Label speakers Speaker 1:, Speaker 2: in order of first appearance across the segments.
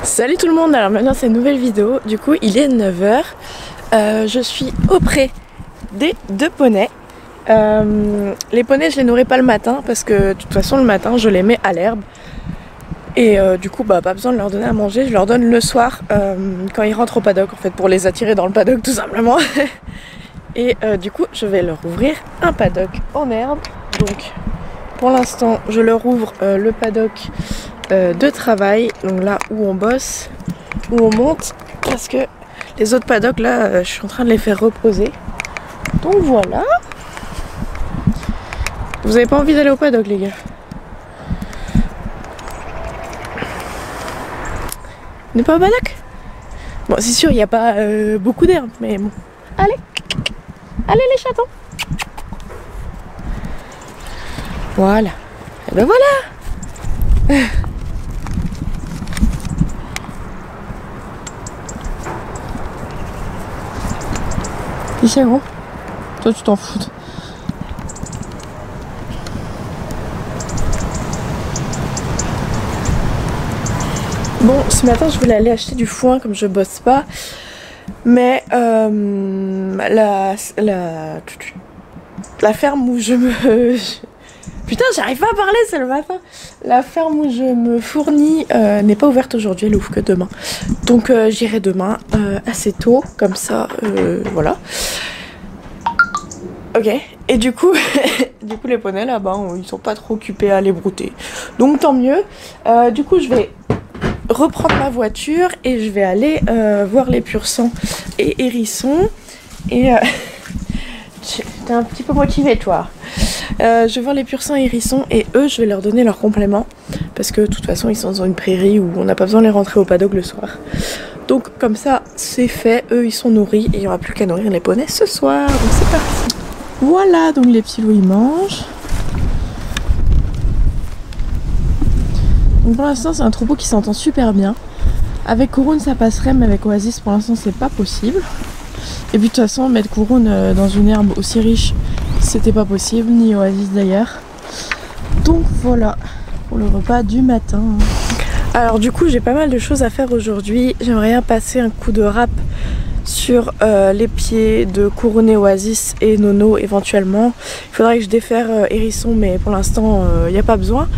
Speaker 1: Salut tout le monde, alors maintenant c'est une nouvelle vidéo, du coup il est 9 h, je suis auprès des deux poneys. Les poneys je les nourris pas le matin parce que de toute façon le matin je les mets à l'herbe et du coup pas besoin de leur donner à manger, je leur donne le soir quand ils rentrent au paddock en fait pour les attirer dans le paddock tout simplement. Et du coup je vais leur ouvrir un paddock en herbe, donc pour l'instant je leur ouvre le paddock de travail, donc là où on bosse, où on monte, parce que les autres paddocks là je suis en train de les faire reposer, donc voilà. Vous avez pas envie d'aller au paddock les gars? On n'est pas au paddock? Bon c'est sûr il n'y a pas beaucoup d'herbe, mais bon. Allez, allez les chatons. Voilà, et ben voilà. Ici gros, toi tu t'en fous. Bon, ce matin je voulais aller acheter du foin comme je bosse pas, mais la ferme où je me... Putain, j'arrive pas à parler, c'est le matin. La ferme où je me fournis n'est pas ouverte aujourd'hui, elle ouvre que demain. Donc j'irai demain assez tôt, comme ça, voilà. Ok, et du coup, les poneys là-bas, ils sont pas trop occupés à les brouter. Donc tant mieux. Du coup, je vais reprendre ma voiture et je vais aller voir les pur sang et hérissons. Et t'es un petit peu motivé toi. Je vais voir les pur sang et hérissons et eux je vais leur donner leur complément parce que de toute façon ils sont dans une prairie où on n'a pas besoin de les rentrer au paddock le soir. Donc comme ça c'est fait, eux ils sont nourris et il n'y aura plus qu'à nourrir les poneys ce soir. Donc c'est parti. Voilà, donc les petits loups ils mangent. Donc pour l'instant c'est un troupeau qui s'entend super bien. Avec Kouroun ça passerait, mais avec Oasis pour l'instant c'est pas possible. Et puis de toute façon mettre Kouroun dans une herbe aussi riche c'était pas possible, ni Oasis d'ailleurs. Donc voilà pour le repas du matin. Alors du coup j'ai pas mal de choses à faire aujourd'hui. J'aimerais bien passer un coup de râpe sur les pieds de Kouroun et Oasis et Nono éventuellement. Il faudrait que je défaire Hérisson, mais pour l'instant il n'y a pas besoin.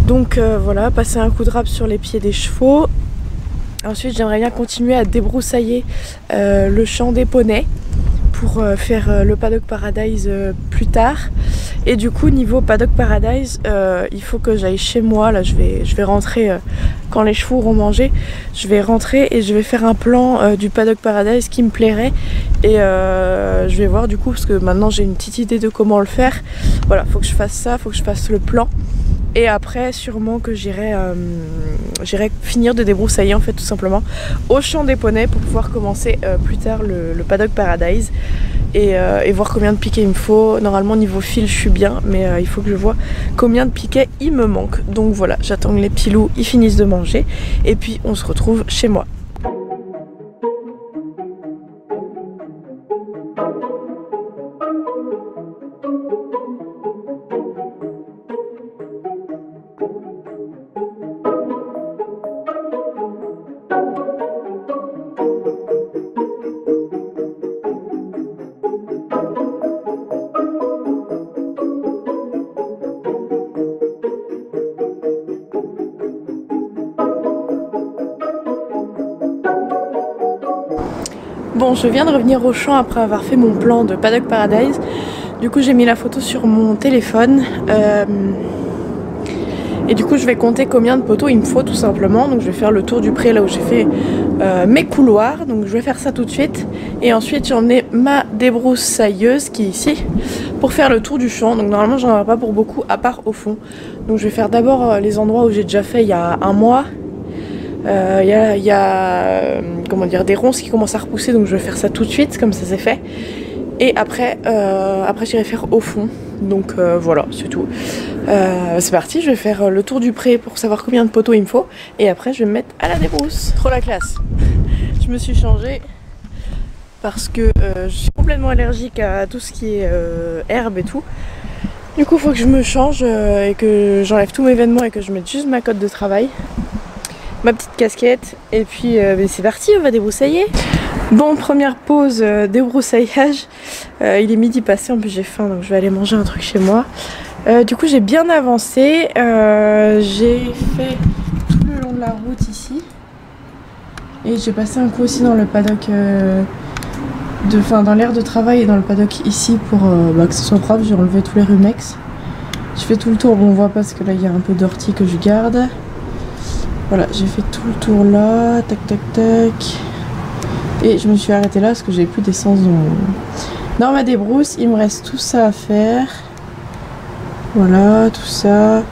Speaker 1: Donc voilà, passer un coup de râpe sur les pieds des chevaux. Ensuite j'aimerais bien continuer à débroussailler le champ des poneys pour faire le paddock paradise plus tard. Et du coup niveau paddock paradise il faut que j'aille chez moi. Là je vais rentrer quand les chevaux auront mangé. Je vais rentrer et je vais faire un plan du paddock paradise qui me plairait. Et je vais voir du coup parce que maintenant j'ai une petite idée de comment le faire. Voilà, faut que je fasse ça, faut que je fasse le plan. Et après sûrement que j'irai finir de débroussailler en fait tout simplement au champ des poneys pour pouvoir commencer plus tard le paddock paradise et voir combien de piquets il me faut. Normalement niveau fil je suis bien, mais il faut que je vois combien de piquets il me manque. Donc voilà, j'attends que les petits loups ils finissent de manger et puis on se retrouve chez moi. Bon, je viens de revenir au champ après avoir fait mon plan de paddock paradise. Du coup j'ai mis la photo sur mon téléphone et du coup je vais compter combien de poteaux il me faut tout simplement. Donc je vais faire le tour du pré là où j'ai fait mes couloirs. Donc je vais faire ça tout de suite. Et ensuite j'en ai ma débroussailleuse qui est ici pour faire le tour du champ. Donc normalement j'en aurai pas pour beaucoup à part au fond. Donc je vais faire d'abord les endroits où j'ai déjà fait il y a un mois. Il y a comment dire, des ronces qui commencent à repousser, donc je vais faire ça tout de suite comme ça c'est fait. Et après j'irai faire au fond. Donc voilà, c'est tout. C'est parti, je vais faire le tour du pré pour savoir combien de poteaux il me faut. Et après je vais me mettre à la débrousse. Trop la classe. Je me suis changée parce que je suis complètement allergique à tout ce qui est herbe et tout. Du coup, il faut que je me change et que j'enlève tous mes vêtements et que je mette juste ma cotte de travail. ma petite casquette et puis c'est parti, on va débroussailler. Bon, première pause débroussaillage. Il est midi passé, en plus j'ai faim donc je vais aller manger un truc chez moi. Du coup j'ai bien avancé, j'ai fait tout le long de la route ici et j'ai passé un coup aussi dans le paddock, dans l'aire de travail et dans le paddock ici pour que ce soit propre. J'ai enlevé tous les rumex. Je fais tout le tour, bon on voit pas parce que là il y a un peu d'ortie que je garde. Voilà, j'ai fait tout le tour là, tac tac tac. Et je me suis arrêtée là parce que j'ai plus d'essence dans ma débrousse. Il me reste tout ça à faire. Voilà, tout ça.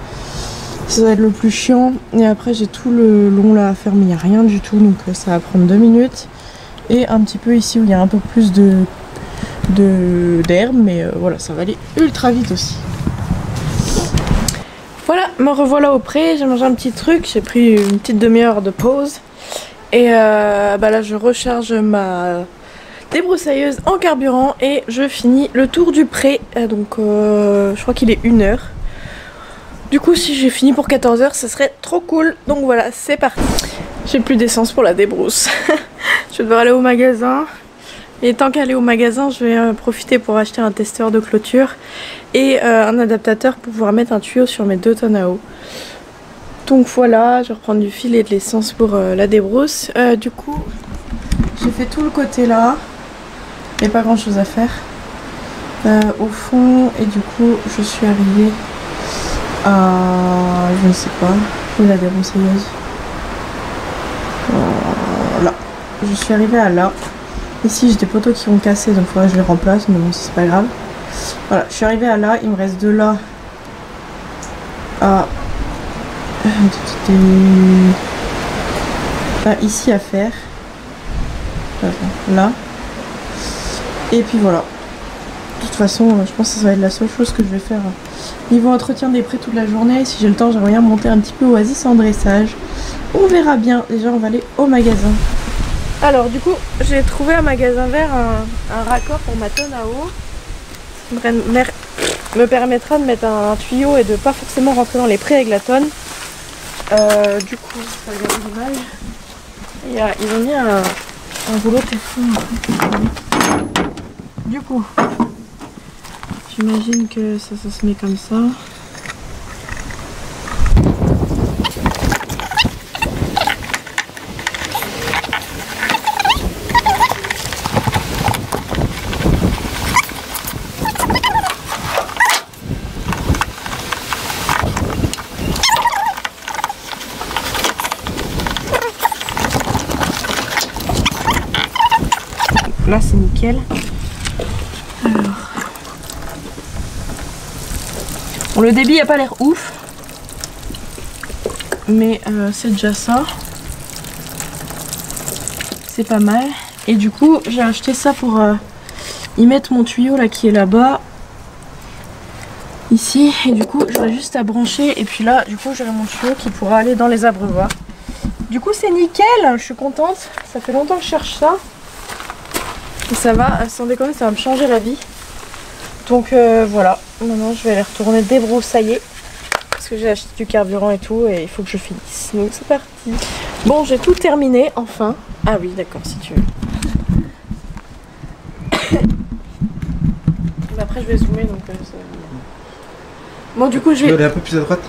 Speaker 1: Ça va être le plus chiant. Et après j'ai tout le long là à faire mais il n'y a rien du tout. Donc ça va prendre 2 minutes. Et un petit peu ici où il y a un peu plus d'herbe. Mais voilà, ça va aller ultra vite aussi. Voilà, me revoilà au pré. J'ai mangé un petit truc. J'ai pris une petite demi-heure de pause. Et là je recharge ma débroussailleuse en carburant et je finis le tour du pré. Donc je crois qu'il est 1h. Du coup si j'ai fini pour 14h ça serait trop cool. Donc voilà, c'est parti. J'ai plus d'essence pour la débrousse. Je vais devoir aller au magasin. Et tant qu'aller au magasin je vais profiter pour acheter un testeur de clôture et un adaptateur pour pouvoir mettre un tuyau sur mes 2 tonnes à eau. Donc voilà, je vais reprendre du fil et de l'essence pour la débrousse. Du coup, j'ai fait tout le côté là. Il n'y a pas grand chose à faire. Au fond, et du coup, je suis arrivée à... je ne sais pas, où est la débroussailleuse. Là. Je suis arrivée à là. Ici, j'ai des poteaux qui ont cassé, donc il faudrait que je les remplace, mais bon, c'est pas grave. Voilà, je suis arrivée à là. Il me reste de là à... ici à faire. Là. Et puis voilà. De toute façon, je pense que ça va être la seule chose que je vais faire niveau entretien des prés toute la journée. Si j'ai le temps, j'aimerais bien monter un petit peu Oasis en dressage. On verra bien. Déjà, on va aller au magasin. Alors, du coup, j'ai trouvé un magasin vert un raccord pour ma tonne à eau. Me permettra de mettre un tuyau et de pas forcément rentrer dans les prés avec la tonne. Du coup, ça regarde l'image. Ils ont mis un rouleau téflon. Du coup, j'imagine que ça se met comme ça. Là c'est nickel. Alors, bon, le débit n'a pas l'air ouf, mais c'est déjà ça. C'est pas mal. Et du coup j'ai acheté ça pour y mettre mon tuyau là qui est là-bas. Ici. Et du coup j'aurai juste à brancher. Et puis là du coup j'aurai mon tuyau qui pourra aller dans les abreuvoirs. Du coup c'est nickel, je suis contente. Ça fait longtemps que je cherche ça. Et ça va, sans déconner, ça va me changer la vie. Donc voilà, maintenant je vais aller retourner débroussailler. Parce que j'ai acheté du carburant et tout et il faut que je finisse. Donc c'est parti. Bon, j'ai tout terminé, enfin. Ah oui, d'accord, si tu veux. Après je vais zoomer donc... Bon du coup je vais...
Speaker 2: aller un peu plus à droite.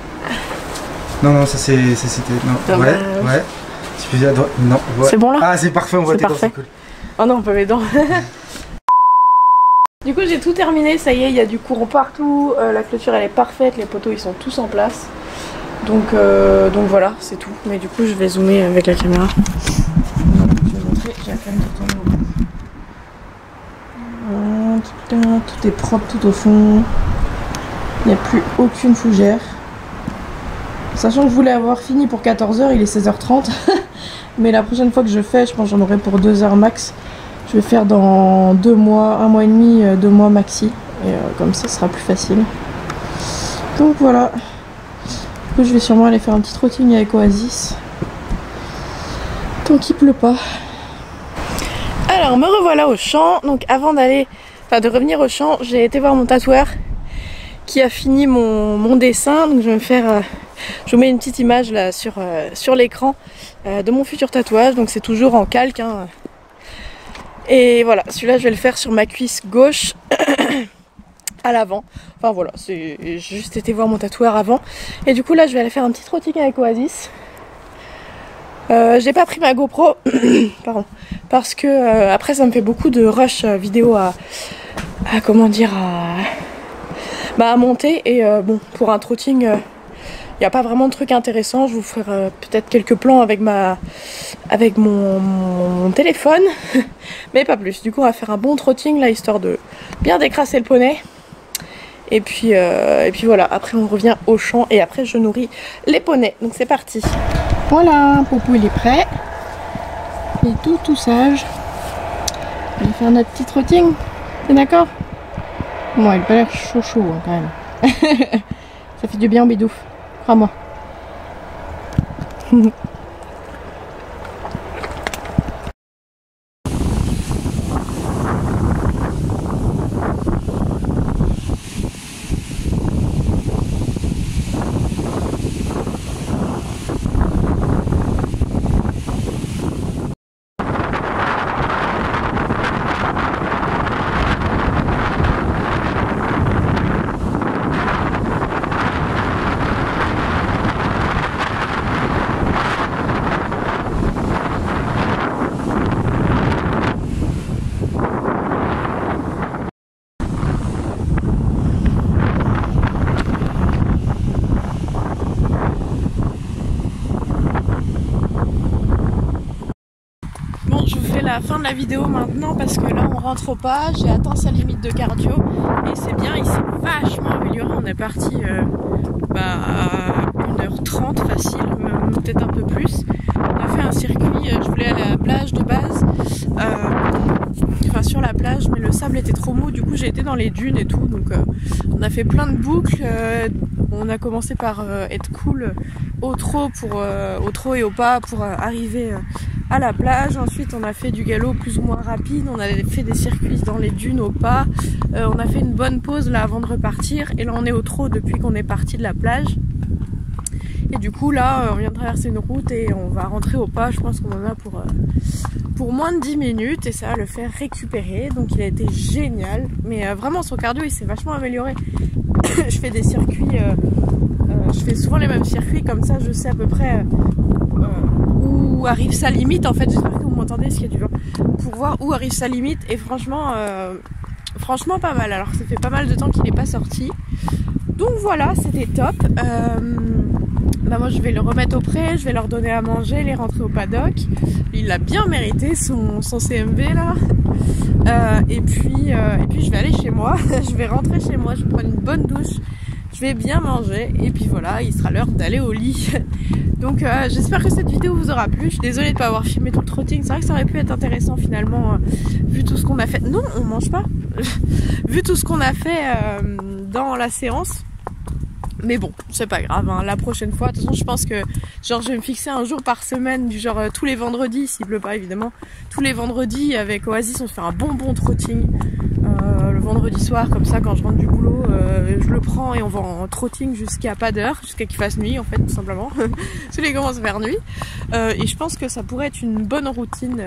Speaker 2: Non, ça c'était... Non, ouais. Tu peux à droite. Non, ouais.
Speaker 1: C'est bon là?
Speaker 2: Ah c'est parfait, on voit tes dents, c'est cool.
Speaker 1: Oh non, on peut mes dents. Du coup j'ai tout terminé, ça y est, il y a du courant partout, la clôture elle est parfaite, les poteaux ils sont tous en place. Donc voilà, c'est tout. Mais du coup je vais zoomer avec la caméra. Je vais montrer, j'ai la flemme de tourner. Tout est propre tout au fond. Il n'y a plus aucune fougère. Sachant que je voulais avoir fini pour 14h, il est 16h30. Mais la prochaine fois que je fais, je pense que j'en aurai pour 2 heures max. Je vais faire dans 2 mois, 1 mois et demi, 2 mois maxi. Et comme ça, ce sera plus facile. Donc voilà. Du coup, je vais sûrement aller faire un petit trotting avec Oasis. Tant qu'il pleut pas. Alors, me revoilà au champ. Donc avant de revenir au champ, j'ai été voir mon tatoueur qui a fini mon dessin. Donc je vais me faire, je vous mets une petite image là sur l'écran de mon futur tatouage. Donc c'est toujours en calque, hein. Et voilà, celui-là je vais le faire sur ma cuisse gauche à l'avant. Enfin voilà, j'ai juste été voir mon tatoueur avant. Et du coup là je vais aller faire un petit trotting avec Oasis. J'ai pas pris ma GoPro pardon, parce que après ça me fait beaucoup de rush vidéo à comment dire à monter. Et bon, pour un trotting il n'y a pas vraiment de truc intéressant. Je vous ferai peut-être quelques plans avec mon téléphone mais pas plus. Du coup on va faire un bon trotting là, histoire de bien décrasser le poney. Et puis voilà, après on revient au champ et après je nourris les poneys. Donc c'est parti. Voilà, Popo il est prêt. Il est tout sage. On va faire notre petit trotting. T'es d'accord? Bon, il a pas l'air chaud hein, quand même. Ça fait du bien au bidouf, crois-moi. La fin de la vidéo maintenant parce que là on rentre au pas, j'ai atteint sa limite de cardio et c'est bien, il s'est vachement amélioré. On est parti à 1h30 facile, peut-être un peu plus. On a fait un circuit, je voulais aller à la plage de base, enfin sur la plage, mais le sable était trop mou, du coup j'ai été dans les dunes et tout, donc on a fait plein de boucles. On a commencé par être cool au trot et au pas pour arriver à la plage. Ensuite on a fait du galop plus ou moins rapide, on a fait des circuits dans les dunes au pas, on a fait une bonne pause là avant de repartir et là on est au trot depuis qu'on est parti de la plage. Et du coup là on vient de traverser une route et on va rentrer au pas. Je pense qu'on en a pour moins de 10 minutes et ça va le faire récupérer. Donc il a été génial, mais vraiment son cardio il s'est vachement amélioré. Je fais des circuits, je fais souvent les mêmes circuits, comme ça je sais à peu près où arrive sa limite. En fait j'espère que vous m'entendez s'il y a du vent, pour voir où arrive sa limite. Et franchement pas mal. Alors ça fait pas mal de temps qu'il n'est pas sorti, donc voilà, c'était top. Moi je vais le remettre au pré, je vais leur donner à manger, les rentrer au paddock. Il a bien mérité son CMV là. Et puis je vais aller chez moi. Je vais rentrer chez moi, je vais prendre une bonne douche, je vais bien manger et puis voilà, il sera l'heure d'aller au lit. Donc j'espère que cette vidéo vous aura plu. Je suis désolée de ne pas avoir filmé tout le trotting. C'est vrai que ça aurait pu être intéressant finalement, vu tout ce qu'on a fait. Non, on mange pas. Vu tout ce qu'on a fait dans la séance. Mais bon, c'est pas grave, hein. La prochaine fois, de toute façon je pense que genre je vais me fixer un jour par semaine, du genre tous les vendredis, s'il pleut pas évidemment, tous les vendredis avec Oasis on se fait un bon trotting le vendredi soir, comme ça quand je rentre du boulot je le prends et on va en trotting jusqu'à pas d'heure, jusqu'à qu'il fasse nuit en fait tout simplement. Parce qu'il commence vers nuit et je pense que ça pourrait être une bonne routine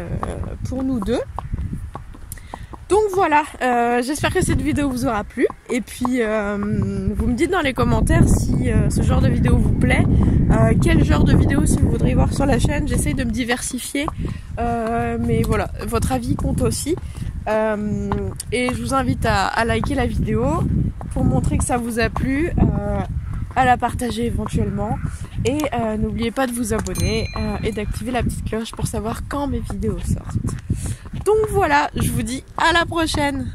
Speaker 1: pour nous deux. Donc voilà, j'espère que cette vidéo vous aura plu et puis vous me dites dans les commentaires si ce genre de vidéo vous plaît, quel genre de vidéo si vous voudriez voir sur la chaîne. J'essaye de me diversifier, mais voilà, votre avis compte aussi. Et je vous invite à liker la vidéo pour montrer que ça vous a plu, à la partager éventuellement et n'oubliez pas de vous abonner et d'activer la petite cloche pour savoir quand mes vidéos sortent. Donc voilà, je vous dis à la prochaine.